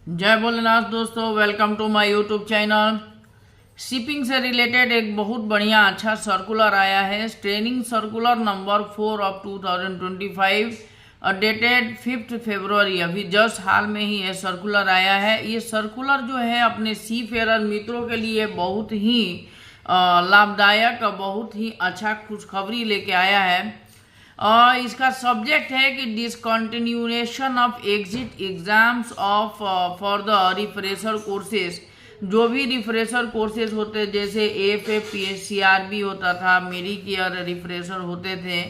जय भोलेनाथ दोस्तों, welcome to my YouTube channel. Shipping से रिलेटेड एक बहुत बढ़िया अच्छा सर्कुलर आया है। Training circular number 4 of 2025 dated 5 फरवरी। अभी जस्ट हाल में ही ये सर्कुलर आया है। ये सर्कुलर जो है अपने सी फेरर मित्रों के लिए बहुत ही लाभदायक, बहुत ही अच्छा खुशखबरी लेके आया है। इसका सब्जेक्ट है कि discontinuation of exit exams of for the refresher courses. जो भी रिफ्रेशर कोर्सेज होते जैसे AFF PSCRB होता था, मेडिकेयर रिफ्रेशर होते थे,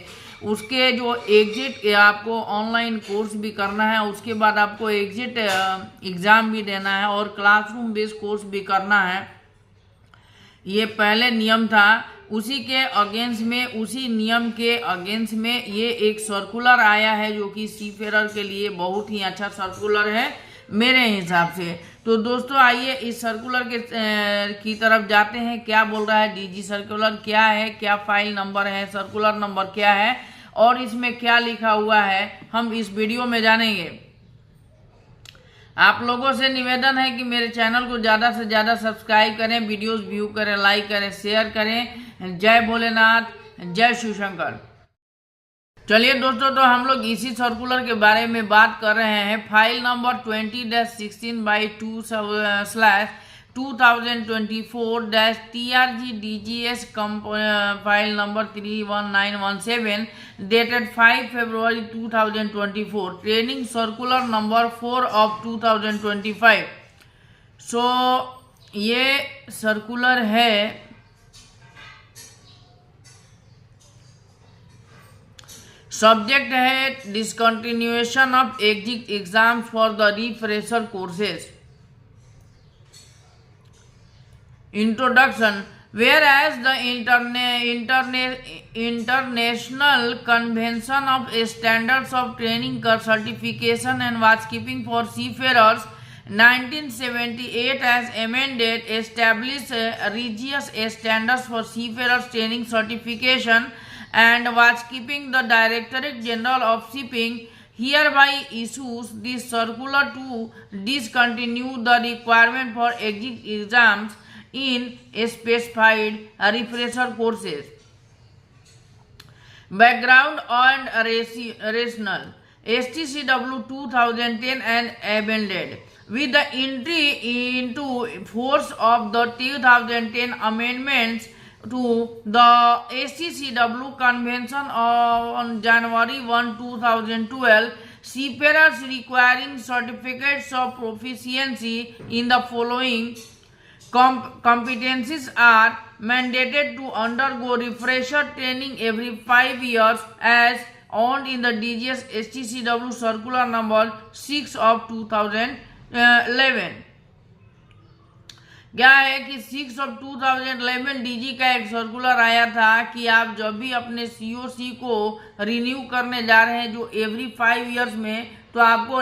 उसके जो एग्जिट आपको ऑनलाइन कोर्स भी करना है, उसके बाद आपको एग्जिट एग्ज़ाम भी देना है और क्लासरूम बेस्ड कोर्स भी करना है। ये पहले नियम था, उसी के अगेंस्ट में, उसी नियम के अगेंस्ट में ये एक सर्कुलर आया है जो कि सी फेरर के लिए बहुत ही अच्छा सर्कुलर है मेरे हिसाब से। तो दोस्तों आइए इस सर्कुलर की तरफ जाते हैं। क्या बोल रहा है DG सर्कुलर, क्या है, क्या फाइल नंबर है, सर्कुलर नंबर क्या है और इसमें क्या लिखा हुआ है, हम इस वीडियो में जानेंगे। आप लोगों से निवेदन है कि मेरे चैनल को ज़्यादा से ज़्यादा सब्सक्राइब करें, वीडियोस व्यू करें, लाइक करें, शेयर करें। जय भोलेनाथ, जय शिव शंकर। चलिए दोस्तों, तो हम लोग इसी सर्कुलर के बारे में बात कर रहे हैं। File number 20-16/2/2024-TRG DGS file number 31917 dated 5 February 2024। Training circular number 4 of 2025। सो ये सर्कुलर है। सब्जेक्ट है discontinuation of exit exam for the refresher courses. Introduction. Whereas the International Convention of Standards of Training Certification and Watchkeeping for Seafarers 1978 as amended established rigorous standards for seafarers training certification and watchkeeping. The Directorate General of Shipping hereby issues this circular to discontinue the requirement for exit exams in specified refresher courses. Background and rationale. STCW 2010 and amended with the entry into force of the 2010 amendments to the STCW Convention on January 1, 2012. Seafarers requiring certificates of proficiency in the following competencies are mandated to undergo refresher training every 5 years as owned in the DGS STCW circular number 6 of 2011। क्या है कि 6 of 2011 DG का एक circular आया था कि आप जब भी अपने COC को रिन्यू करने जा रहे हैं जो एवरी 5 इयर्स में, तो आपको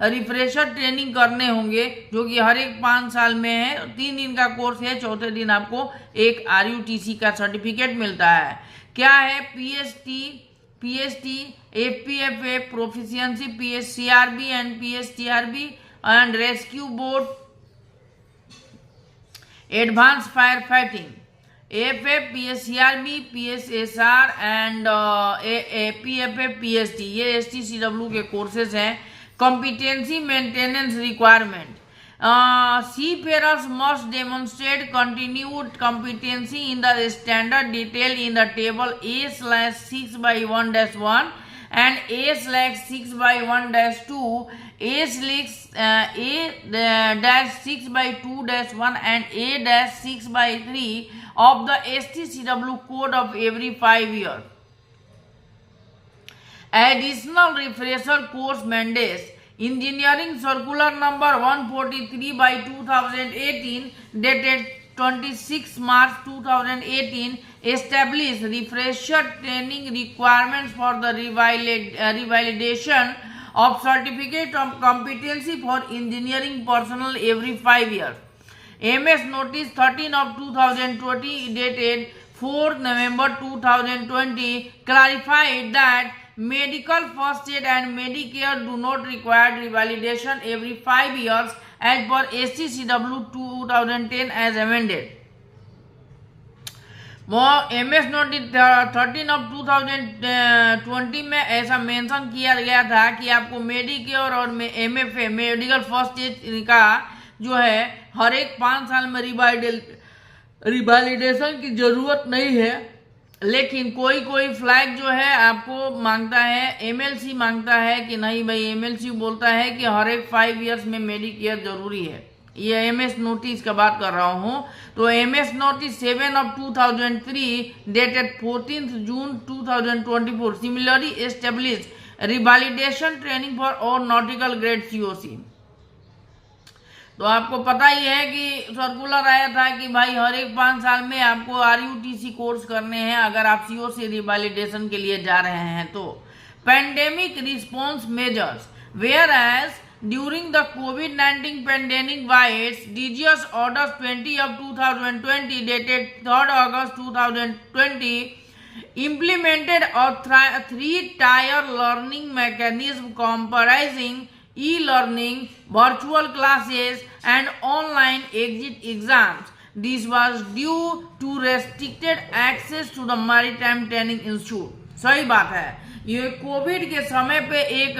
रिफ्रेशर ट्रेनिंग करने होंगे जो कि हर एक 5 साल में है। 3 दिन का कोर्स है, चौथे दिन आपको एक RUTC का सर्टिफिकेट मिलता है। क्या है PST FPFA proficiency PSCRB and PSTRB and rescue boat advance fire fighting AFF PSCRB PSSR and PFF PST, ये STCW के कोर्सेज हैं। Competency maintenance requirement. Seafarers must demonstrate continued competency in the standard detailed in the table A/6/1-1 and A/6/1-2, A-6/2-1 and A-6/3 of the STCW code of every 5 years. Additional refresher course mandates. Engineering circular number 143/2018 dated 26 March 2018 established refresher training requirements for the revalidation of certificate of competency for engineering personnel every 5 years. MS notice 13 of 2020 dated 4th November 2020 clarified that medical first aid and Medicare do not require revalidation every 5 years as per STCW 2010 as amended. वो MS notice 13 of 2020 में ऐसा mention किया गया था कि आपको Medicare और MFA medical first aid का जो है हर एक 5 साल में रिवैलिडेशन की जरूरत नहीं है, लेकिन कोई कोई फ्लैग जो है आपको मांगता है, MLC मांगता है कि नहीं भाई, MLC बोलता है कि हर एक 5 इयर्स में मेडिकेयर जरूरी है। ये MS नोटिस का बात कर रहा हूँ। तो MS notice 7 of 2003 dated 14th June 2024 similarly established revalidation training for all nautical grade COC। तो आपको पता ही है कि सर्कुलर आया था कि भाई हर एक 5 साल में आपको RUTC कोर्स करने हैं अगर आप COC रिवैलिडेशन के लिए जा रहे हैं तो। Pandemic response measures, whereas during the COVID-19 pandemic virus, DGS orders 20 of 2020 dated 3rd August 2020 implemented a 3-tier learning mechanism comprising e-learning, virtual classes and online exit exams. This was due to restricted access to the Maritime Training Institute. सही बात है, ये Covid के समय पे एक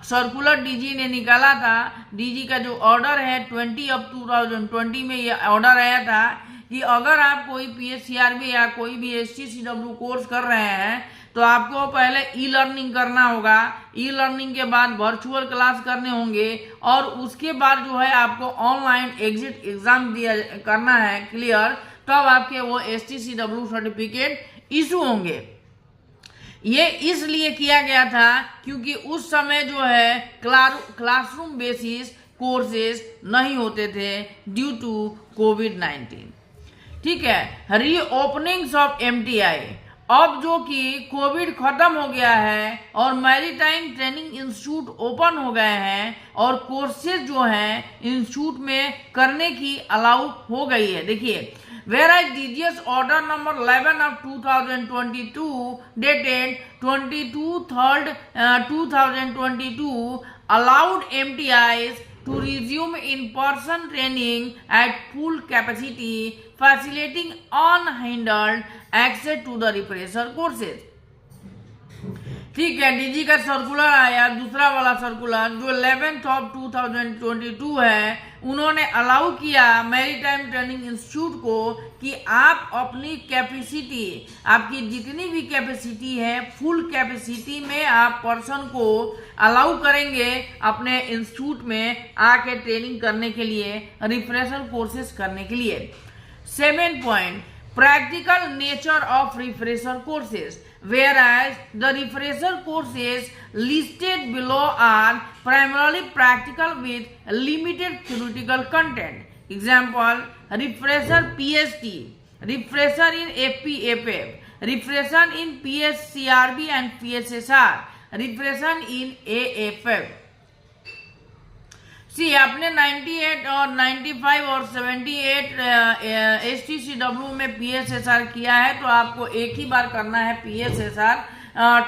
circular DG ने निकाला था। डीजी का जो ऑर्डर है 20 of 2020 में ये ऑर्डर आया था कि अगर आप कोई PSCRB या कोई भी STCW कोर्स कर रहे हैं तो आपको पहले ई लर्निंग करना होगा, ई लर्निंग के बाद वर्चुअल क्लास करने होंगे और उसके बाद जो है आपको ऑनलाइन एग्जिट एग्जाम करना है क्लियर, तब आपके वो STCW सर्टिफिकेट इशू होंगे। ये इसलिए किया गया था क्योंकि उस समय जो है क्लासरूम बेसिस कोर्सेज नहीं होते थे ड्यू टू कोविड-19। ठीक है, रीओपनिंग्स ऑफ MTI, अब जो कि कोविड खत्म हो गया है और मैरीटाइम ट्रेनिंग इंस्टीट्यूट ओपन हो गए हैं और कोर्सेज जो हैं इंस्टीट्यूट में करने की अलाउ हो गई है। देखिए, whereas DGS order number 11 of 2022 dated 22/3 2022 allowed MTIs to resume in-person training at full capacity, facilitating unhindered access to the refresher courses। ठीक है, डीजी का सर्कुलर आया, दूसरा वाला सर्कुलर जो 11th of 2022 है, उन्होंने अलाउ किया मैरीटाइम ट्रेनिंग इंस्टीट्यूट को कि आप अपनी कैपेसिटी, आपकी जितनी भी कैपेसिटी है फुल कैपेसिटी में आप पर्सन को अलाउ करेंगे अपने इंस्टीट्यूट में आके ट्रेनिंग करने के लिए, रिफ्रेशर कोर्सेज करने के लिए। 7 point, practical nature of refresher courses, whereas the refresher courses listed below are primarily practical with limited theoretical content. Example, refresher PST, refresher in FPFF, refresher in PSCRB and PSSR, refresher in AFF। सी आपने 98 और 95 और 78 STCW में PSSR किया है तो आपको एक ही बार करना है PSSR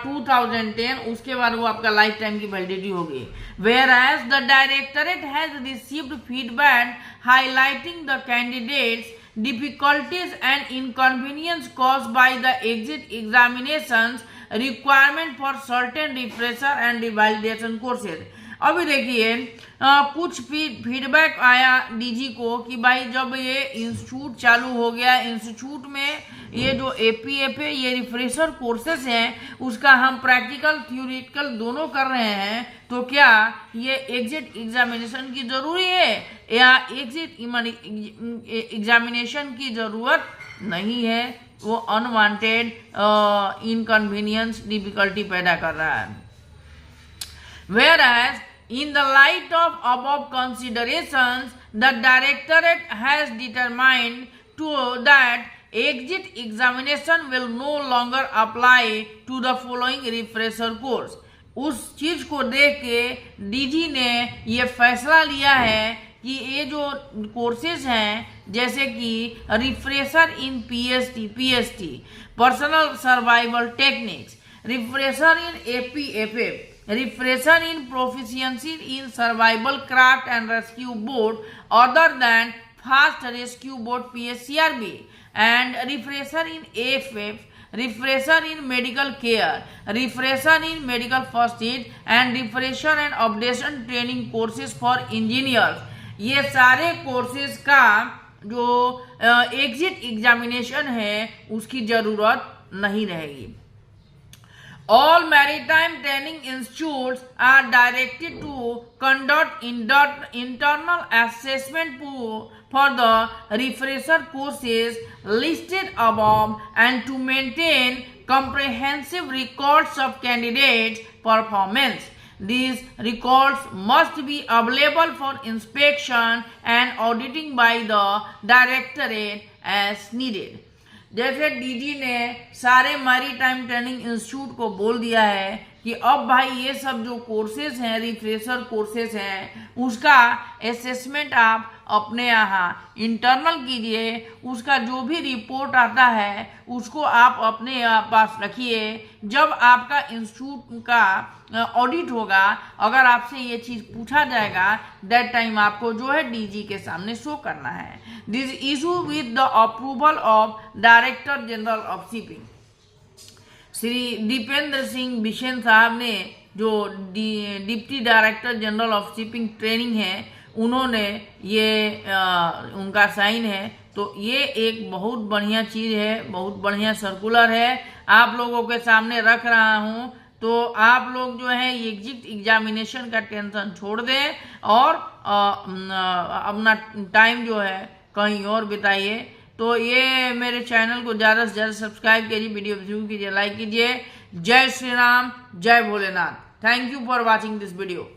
2010, उसके बाद वो आपका लाइफ टाइम की वैलिडिटी होगी। Whereas the directorate has received feedback highlighting the candidates difficulties and inconvenience caused by the exit examinations requirement for certain refresher and revalidation courses। अभी देखिए कुछ फीडबैक आया डीजी को कि भाई जब ये इंस्टीट्यूट चालू हो गया, इंस्टीट्यूट में ये जो APFA ये रिफ्रेशर कोर्सेस हैं उसका हम प्रैक्टिकल थ्योरेटिकल दोनों कर रहे हैं, तो क्या ये एग्जिट एग्जामिनेशन की जरूरी है या एग्जिट एग्जामिनेशन की जरूरत नहीं है, वो अनवांटेड इनकन्वीनियंस डिफिकल्टी पैदा कर रहा है। Whereas in the light of above considerations, the directorate has determined that exit examination will no longer apply to the following refresher course। उस चीज को देख के डीजी ने ये फैसला लिया है कि ये जो कोर्सेज हैं जैसे कि refresher in PST personal survival techniques, refresher in APFF, refresher in proficiency in survival craft and rescue boat other than fast rescue boat PSCRB, and refresher in AFF, refresher in medical care, refresher in medical first aid and refresher and updation training courses for engineers. ये सारे courses का जो exit examination है उसकी जरूरत नहीं रहेगी. All maritime training institutes are directed to conduct internal assessment for the refresher courses listed above and to maintain comprehensive records of candidates' performance. These records must be available for inspection and auditing by the directorate as needed. जैसे DG ने सारे maritime training institute को बोल दिया है कि अब भाई ये सब जो कोर्सेज हैं, रिफ्रेशर कोर्सेज हैं, उसका असेसमेंट आप अपने यहाँ इंटरनल कीजिए. उसका जो भी रिपोर्ट आता है उसको आप अपने पास रखिए. जब आपका इंस्टीट्यूट का ऑडिट होगा, अगर आपसे ये चीज़ पूछा जाएगा, दैट टाइम आपको जो है डीजी के सामने शो करना है. This issue with the approval of director general of shipping. Shri Dipendra Singh Bishen साहब ने, जो deputy director general of shipping training है, उन्होंने ये उनका साइन है. तो ये एक बहुत बढ़िया चीज़ है, बहुत बढ़िया सर्कुलर है, आप लोगों के सामने रख रहा हूँ. तो आप लोग जो है एग्जिट एग्जामिनेशन का टेंशन छोड़ दें और अपना टाइम जो है कहीं और बिताइए. तो ये मेरे चैनल को ज़्यादा से ज़्यादा सब्सक्राइब कीजिए, वीडियो व्यू कीजिए, लाइक कीजिए. जय श्री राम, जय Bholenath. Thank you for watching this video.